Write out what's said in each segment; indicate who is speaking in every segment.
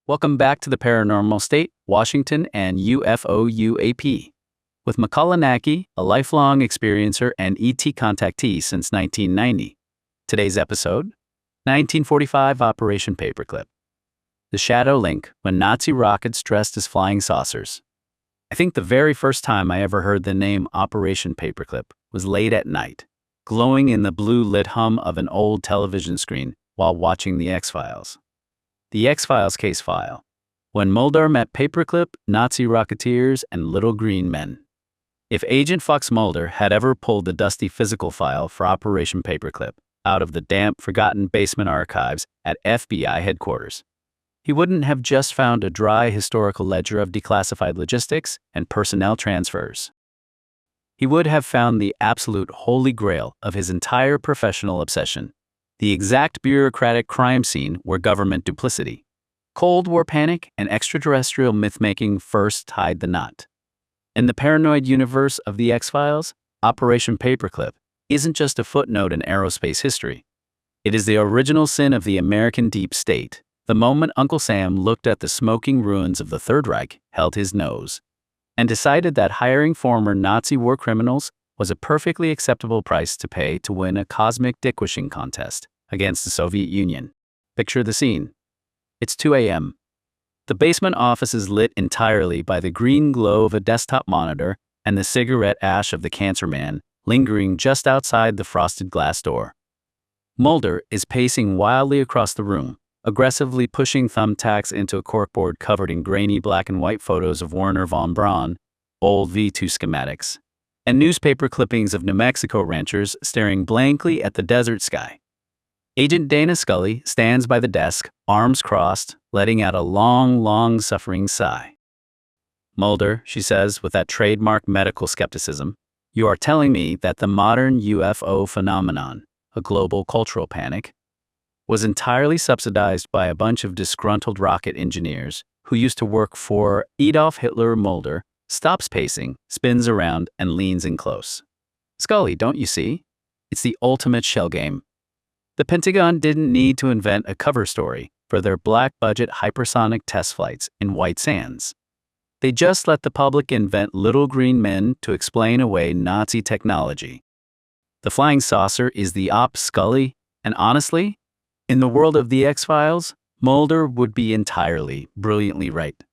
Speaker 1: Welcome back to the Paranormal State, Washington, and UFO UAP. With Makāula Nakae, a lifelong experiencer and ET contactee since 1990. Today's episode, 1945 Operation Paperclip. The shadow link when Nazi rockets dressed as flying saucers. I think the very first time I ever heard the name Operation Paperclip was late at night, glowing in the blue-lit hum of an old television screen while watching The X-Files. The X-Files case file. When Mulder met Paperclip, Nazi rocketeers, and little green men. If Agent Fox Mulder had ever pulled the dusty physical file for Operation Paperclip out of the damp, forgotten basement archives at FBI headquarters, he wouldn't have just found a dry historical ledger of declassified logistics and personnel transfers. He would have found the absolute holy grail of his entire professional obsession. The exact bureaucratic crime scene where government duplicity, Cold War panic, and extraterrestrial myth-making first tied the knot. In the paranoid universe of the X-Files, Operation Paperclip isn't just a footnote in aerospace history. It is the original sin of the American deep state. The moment Uncle Sam looked at the smoking ruins of the Third Reich, held his nose, and decided that hiring former Nazi war criminals was a perfectly acceptable price to pay to win a cosmic dickwishing contest against the Soviet Union. Picture the scene. It's 2 a.m. The basement office is lit entirely by the green glow of a desktop monitor and the cigarette ash of the cancer man lingering just outside the frosted glass door. Mulder is pacing wildly across the room, aggressively pushing thumbtacks into a corkboard covered in grainy black and white photos of Wernher von Braun, old V2 schematics, and newspaper clippings of New Mexico ranchers staring blankly at the desert sky. Agent Dana Scully stands by the desk, arms crossed, letting out a long, suffering sigh. "Mulder," she says with that trademark medical skepticism, "you are telling me that the modern UFO phenomenon, a global cultural panic, was entirely subsidized by a bunch of disgruntled rocket engineers who used to work for Adolf Hitler." Mulder stops pacing, spins around, and leans in close. "Scully, don't you see? It's the ultimate shell game. The Pentagon didn't need to invent a cover story for their black-budget hypersonic test flights in White Sands. They just let the public invent little green men to explain away Nazi technology. The flying saucer is the op, Scully, and honestly, in the world of the X-Files, Mulder would be entirely, brilliantly right."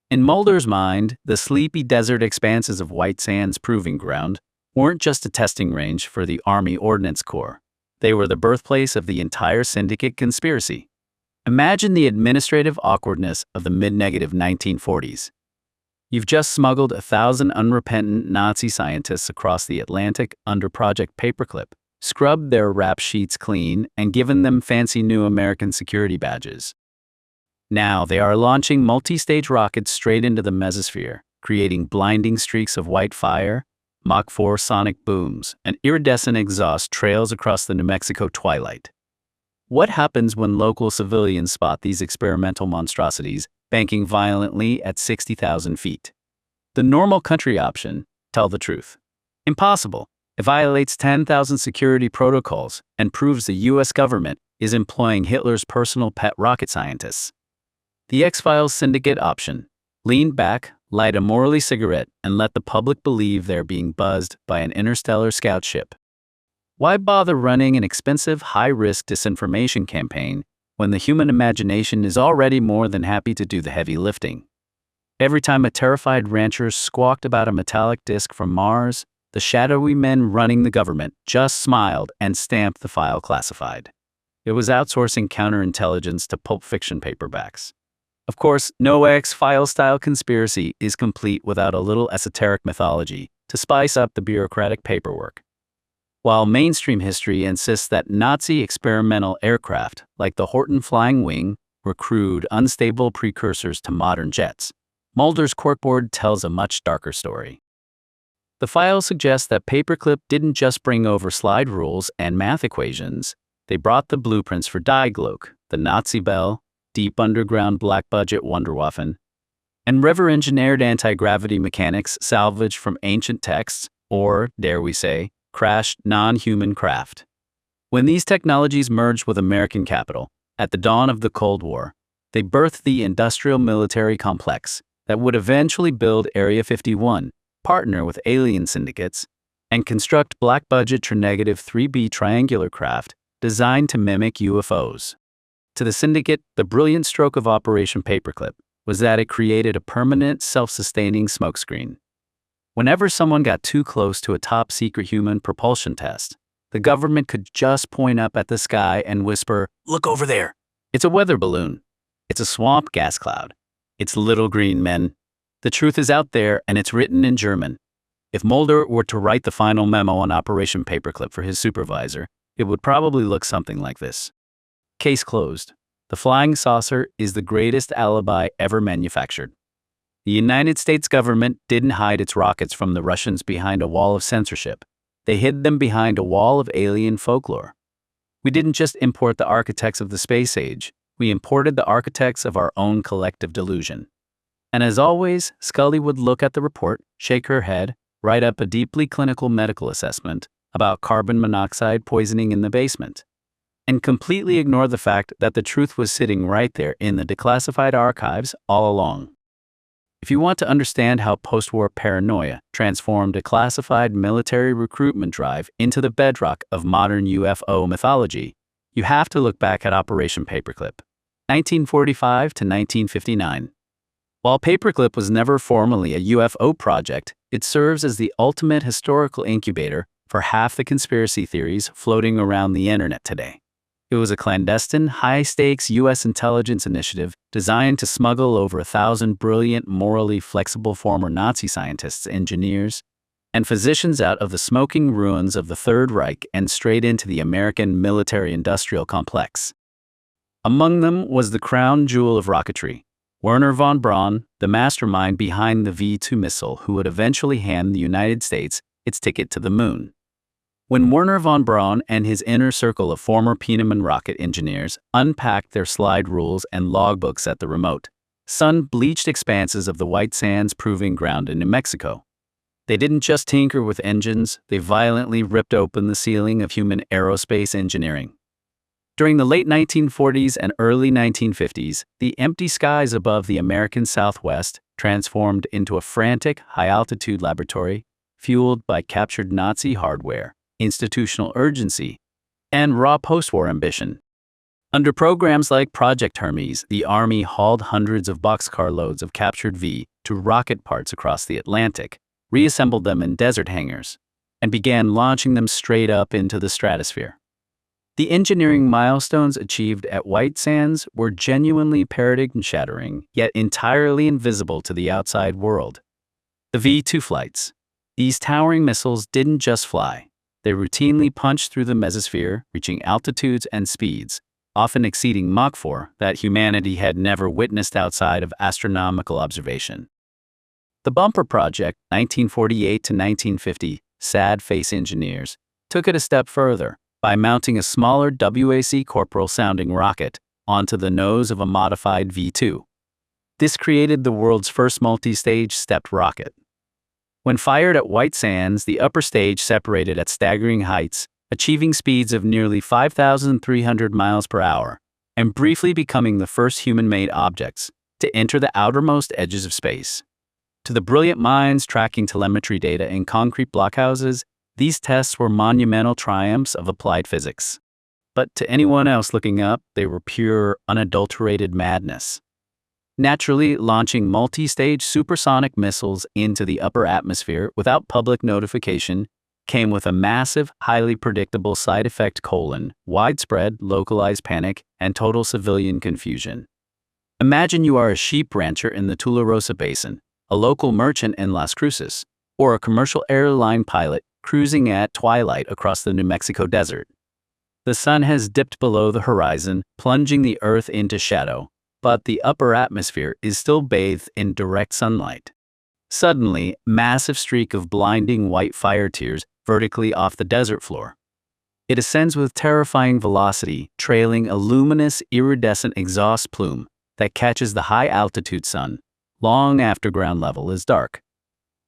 Speaker 1: In Mulder's mind, the sleepy desert expanses of White Sands Proving Ground weren't just a testing range for the Army Ordnance Corps. They were the birthplace of the entire syndicate conspiracy. Imagine the administrative awkwardness of the mid-negative 1940s. You've just smuggled 1,000 unrepentant Nazi scientists across the Atlantic under Project Paperclip, scrubbed their rap sheets clean, and given them fancy new American security badges. Now they are launching multi-stage rockets straight into the mesosphere, creating blinding streaks of white fire, Mach 4 sonic booms, and iridescent exhaust trails across the New Mexico twilight. What happens when local civilians spot these experimental monstrosities banking violently at 60,000 feet? The normal country option, tell the truth. Impossible. It violates 10,000 security protocols and proves the U.S. government is employing Hitler's personal pet rocket scientists. The X-Files syndicate option. Lean back, light a morally cigarette, and let the public believe they're being buzzed by an interstellar scout ship. Why bother running an expensive, high-risk disinformation campaign when the human imagination is already more than happy to do the heavy lifting? Every time a terrified rancher squawked about a metallic disc from Mars, the shadowy men running the government just smiled and stamped the file classified. It was outsourcing counterintelligence to Pulp Fiction paperbacks. Of course, no X-File-style conspiracy is complete without a little esoteric mythology to spice up the bureaucratic paperwork. While mainstream history insists that Nazi experimental aircraft, like the Horten Flying Wing, were crude, unstable precursors to modern jets, Mulder's corkboard tells a much darker story. The file suggests that Paperclip didn't just bring over slide rules and math equations, they brought the blueprints for Die Glocke, the Nazi Bell, deep underground black-budget Wunderwaffen, and river-engineered anti-gravity mechanics salvaged from ancient texts, or, dare we say, crashed non-human craft. When these technologies merged with American capital, at the dawn of the Cold War, They birthed the industrial military complex that would eventually build Area 51, partner with alien syndicates, and construct black-budget -3B triangular craft designed to mimic UFOs. To the syndicate, the brilliant stroke of Operation Paperclip was that it created a permanent, self-sustaining smokescreen. Whenever someone got too close to a top-secret human propulsion test, the government could just point up at the sky and whisper, "Look over there. It's a weather balloon. It's a swamp gas cloud. It's little green men. The truth is out there, and it's written in German." If Mulder were to write the final memo on Operation Paperclip for his supervisor, it would probably look something like this. Case closed. The flying saucer is the greatest alibi ever manufactured. The United States government didn't hide its rockets from the Russians behind a wall of censorship. They hid them behind a wall of alien folklore. We didn't just import the architects of the space age, we imported the architects of our own collective delusion. And as always, Scully would look at the report, shake her head, write up a deeply clinical medical assessment about carbon monoxide poisoning in the basement, and completely ignore the fact that the truth was sitting right there in the declassified archives all along. If you want to understand how post-war paranoia transformed a classified military recruitment drive into the bedrock of modern UFO mythology, you have to look back at Operation Paperclip, 1945 to 1959. While Paperclip was never formally a UFO project, it serves as the ultimate historical incubator for half the conspiracy theories floating around the internet today. It was a clandestine, high-stakes U.S. intelligence initiative designed to smuggle over 1,000 brilliant, morally flexible former Nazi scientists, engineers, and physicians out of the smoking ruins of the Third Reich and straight into the American military-industrial complex. Among them was the crown jewel of rocketry, Wernher von Braun, the mastermind behind the V-2 missile who would eventually hand the United States its ticket to the moon. When Wernher von Braun and his inner circle of former Pentagon rocket engineers unpacked their slide rules and logbooks at the remote, sun-bleached expanses of the White Sands Proving Ground in New Mexico, they didn't just tinker with engines, they violently ripped open the ceiling of human aerospace engineering. During the late 1940s and early 1950s, the empty skies above the American Southwest transformed into a frantic, high-altitude laboratory fueled by captured Nazi hardware, institutional urgency, and raw post-war ambition. Under programs like Project Hermes, the Army hauled hundreds of boxcar loads of captured V-2 rocket parts across the Atlantic, reassembled them in desert hangars, and began launching them straight up into the stratosphere. The engineering milestones achieved at White Sands were genuinely paradigm-shattering, yet entirely invisible to the outside world. The V-2 flights. These towering missiles didn't just fly. They routinely punched through the mesosphere, reaching altitudes and speeds, often exceeding Mach 4, that humanity had never witnessed outside of astronomical observation. The Bumper Project, 1948 to 1950, sad face engineers, took it a step further by mounting a smaller WAC Corporal-sounding rocket onto the nose of a modified V-2. This created the world's first multi-stage stepped rocket. When fired at White Sands, the upper stage separated at staggering heights, achieving speeds of nearly 5,300 miles per hour, and briefly becoming the first human-made objects to enter the outermost edges of space. To the brilliant minds tracking telemetry data in concrete blockhouses, these tests were monumental triumphs of applied physics. But to anyone else looking up, they were pure, unadulterated madness. Naturally, launching multi-stage supersonic missiles into the upper atmosphere without public notification came with a massive, highly predictable side effect: widespread, localized panic, and total civilian confusion. Imagine you are a sheep rancher in the Tularosa Basin, a local merchant in Las Cruces, or a commercial airline pilot cruising at twilight across the New Mexico desert. The sun has dipped below the horizon, plunging the earth into shadow, but the upper atmosphere is still bathed in direct sunlight. Suddenly, massive streak of blinding white fire tears vertically off the desert floor. It ascends with terrifying velocity, trailing a luminous, iridescent exhaust plume that catches the high-altitude sun long after ground level is dark.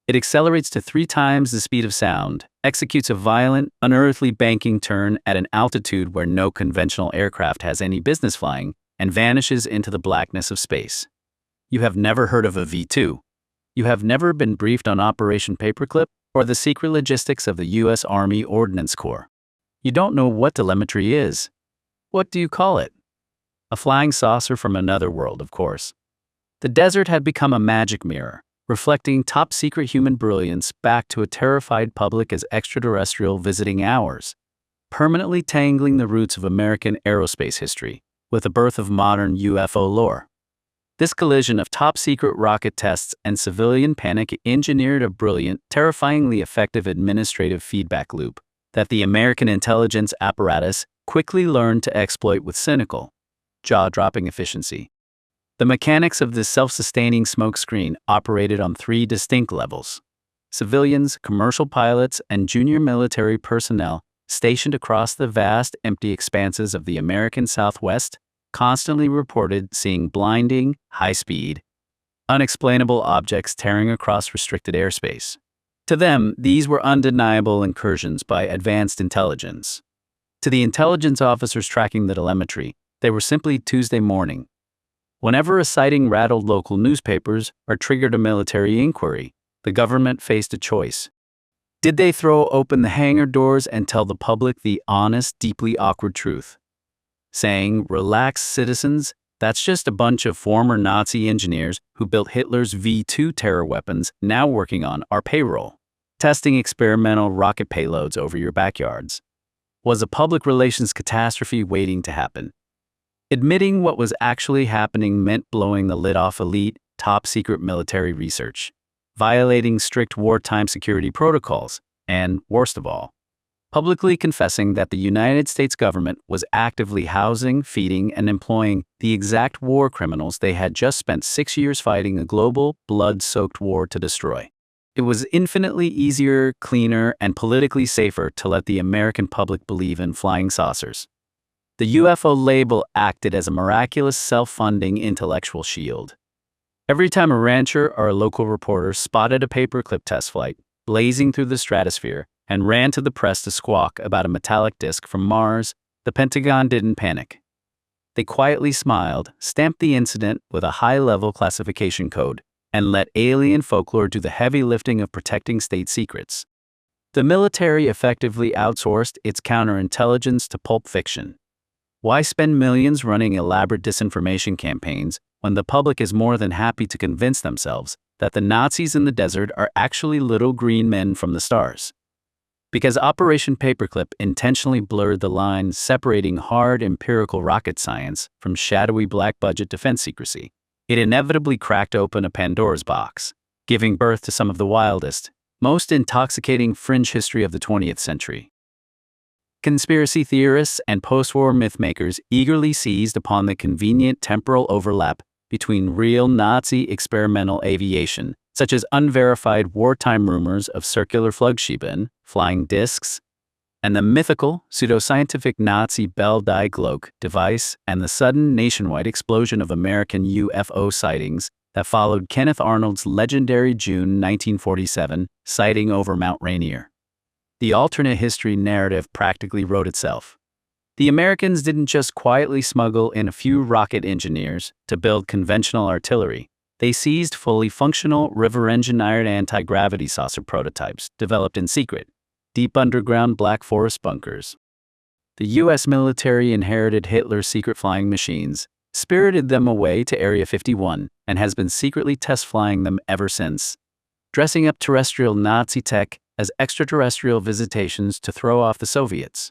Speaker 1: It accelerates to 3 times the speed of sound, executes a violent, unearthly banking turn at an altitude where no conventional aircraft has any business flying, and vanishes into the blackness of space. You have never heard of a V2. You have never been briefed on Operation Paperclip or the secret logistics of the U.S. Army Ordnance Corps. You don't know what telemetry is. What do you call it? A flying saucer from another world, of course. The desert had become a magic mirror, reflecting top-secret human brilliance back to a terrified public as extraterrestrial visiting hours, permanently tangling the roots of American aerospace history with the birth of modern UFO lore. This collision of top-secret rocket tests and civilian panic engineered a brilliant, terrifyingly effective administrative feedback loop that the American intelligence apparatus quickly learned to exploit with cynical, jaw-dropping efficiency. The mechanics of this self-sustaining smokescreen operated on 3 distinct levels. Civilians, commercial pilots, and junior military personnel stationed across the vast, empty expanses of the American Southwest constantly reported seeing blinding, high-speed, unexplainable objects tearing across restricted airspace. To them, these were undeniable incursions by advanced intelligence. To the intelligence officers tracking the telemetry, they were simply Tuesday morning. Whenever a sighting rattled local newspapers or triggered a military inquiry, the government faced a choice. Did they throw open the hangar doors and tell the public the honest, deeply awkward truth, saying, "Relax, citizens, that's just a bunch of former Nazi engineers who built Hitler's V2 terror weapons now working on our payroll, testing experimental rocket payloads over your backyards"? Was a public relations catastrophe waiting to happen? Admitting what was actually happening meant blowing the lid off elite, top-secret military research, violating strict wartime security protocols, and, worst of all, publicly confessing that the United States government was actively housing, feeding, and employing the exact war criminals they had just spent 6 years fighting a global, blood-soaked war to destroy. It was infinitely easier, cleaner, and politically safer to let the American public believe in flying saucers. The UFO label acted as a miraculous self-funding intellectual shield. Every time a rancher or a local reporter spotted a paperclip test flight blazing through the stratosphere and ran to the press to squawk about a metallic disc from Mars, the Pentagon didn't panic. They quietly smiled, stamped the incident with a high-level classification code, and let alien folklore do the heavy lifting of protecting state secrets. The military effectively outsourced its counterintelligence to pulp fiction. Why spend millions running elaborate disinformation campaigns when the public is more than happy to convince themselves that the Nazis in the desert are actually little green men from the stars? Because Operation Paperclip intentionally blurred the line separating hard empirical rocket science from shadowy black-budget defense secrecy, it inevitably cracked open a Pandora's box, giving birth to some of the wildest, most intoxicating fringe history of the 20th century. Conspiracy theorists and post-war mythmakers eagerly seized upon the convenient temporal overlap between real Nazi experimental aviation, such as unverified wartime rumors of circular Flugscheiben, flying discs, and the mythical, pseudoscientific Nazi Bell Die Glocke device and the sudden nationwide explosion of American UFO sightings that followed Kenneth Arnold's legendary June 1947 sighting over Mount Rainier. The alternate history narrative practically wrote itself. The Americans didn't just quietly smuggle in a few rocket engineers to build conventional artillery. They seized fully functional, river-engineered anti-gravity saucer prototypes developed in secret, deep underground Black Forest bunkers. The U.S. military inherited Hitler's secret flying machines, spirited them away to Area 51, and has been secretly test-flying them ever since, dressing up terrestrial Nazi tech as extraterrestrial visitations to throw off the Soviets.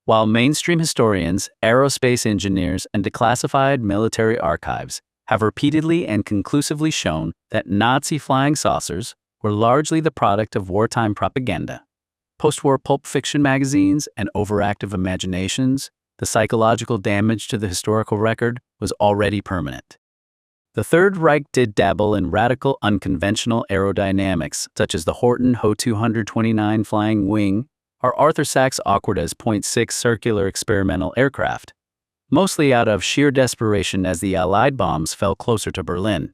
Speaker 1: While mainstream historians, aerospace engineers, and declassified military archives have repeatedly and conclusively shown that Nazi flying saucers were largely the product of wartime propaganda, post-war pulp fiction magazines, and overactive imaginations, the psychological damage to the historical record was already permanent. The Third Reich did dabble in radical, unconventional aerodynamics, such as the Horton Ho 229 flying wing or Arthur Sachs' awkward as .6 circular experimental aircraft, mostly out of sheer desperation as the Allied bombs fell closer to Berlin.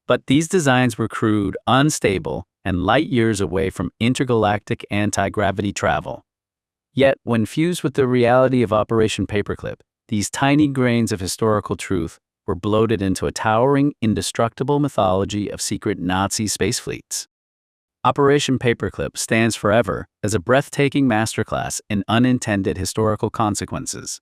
Speaker 1: But these designs were crude, unstable, and light years away from intergalactic anti-gravity travel. Yet, when fused with the reality of Operation Paperclip, these tiny grains of historical truth were bloated into a towering, indestructible mythology of secret Nazi space fleets. Operation Paperclip stands forever as a breathtaking masterclass in unintended historical consequences.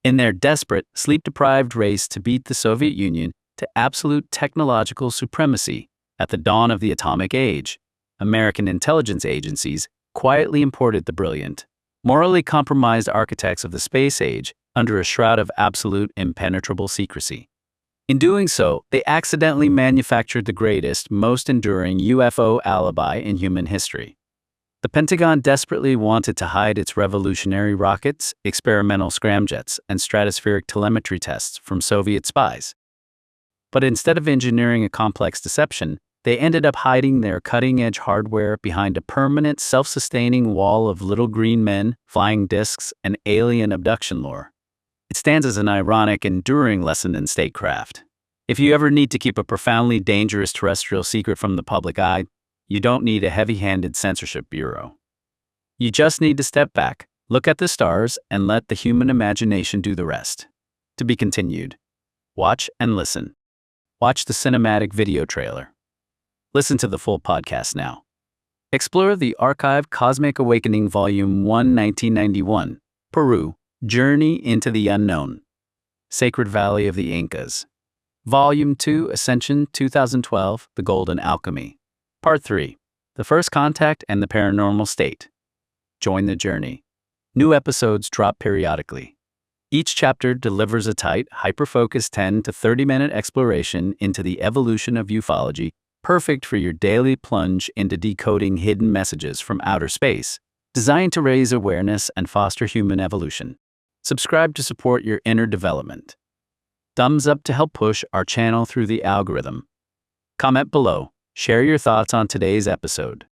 Speaker 1: In their desperate, sleep-deprived race to beat the Soviet Union to absolute technological supremacy at the dawn of the atomic age, American intelligence agencies quietly imported the brilliant, morally compromised architects of the space age under a shroud of absolute impenetrable secrecy. In doing so, they accidentally manufactured the greatest, most enduring UFO alibi in human history. The Pentagon desperately wanted to hide its revolutionary rockets, experimental scramjets, and stratospheric telemetry tests from Soviet spies. But instead of engineering a complex deception, they ended up hiding their cutting-edge hardware behind a permanent, self-sustaining wall of little green men, flying discs, and alien abduction lore. It stands as an ironic, enduring lesson in statecraft. If you ever need to keep a profoundly dangerous terrestrial secret from the public eye, you don't need a heavy-handed censorship bureau. You just need to step back, look at the stars, and let the human imagination do the rest. To be continued. Watch and listen. Watch the cinematic video trailer. Listen to the full podcast now. Explore the archived Cosmic Awakening Volume 1, 1991, Peru, Journey into the Unknown. Sacred Valley of the Incas. Volume 2, Ascension 2012, The Golden Alchemy. Part 3, The First Contact and the Paranormal State. Join the journey. New episodes drop periodically. Each chapter delivers a tight, hyper-focused 10 to 30-minute exploration into the evolution of ufology, perfect for your daily plunge into decoding hidden messages from outer space, designed to raise awareness and foster human evolution. Subscribe to support your inner development. Thumbs up to help push our channel through the algorithm. Comment below. Share your thoughts on today's episode.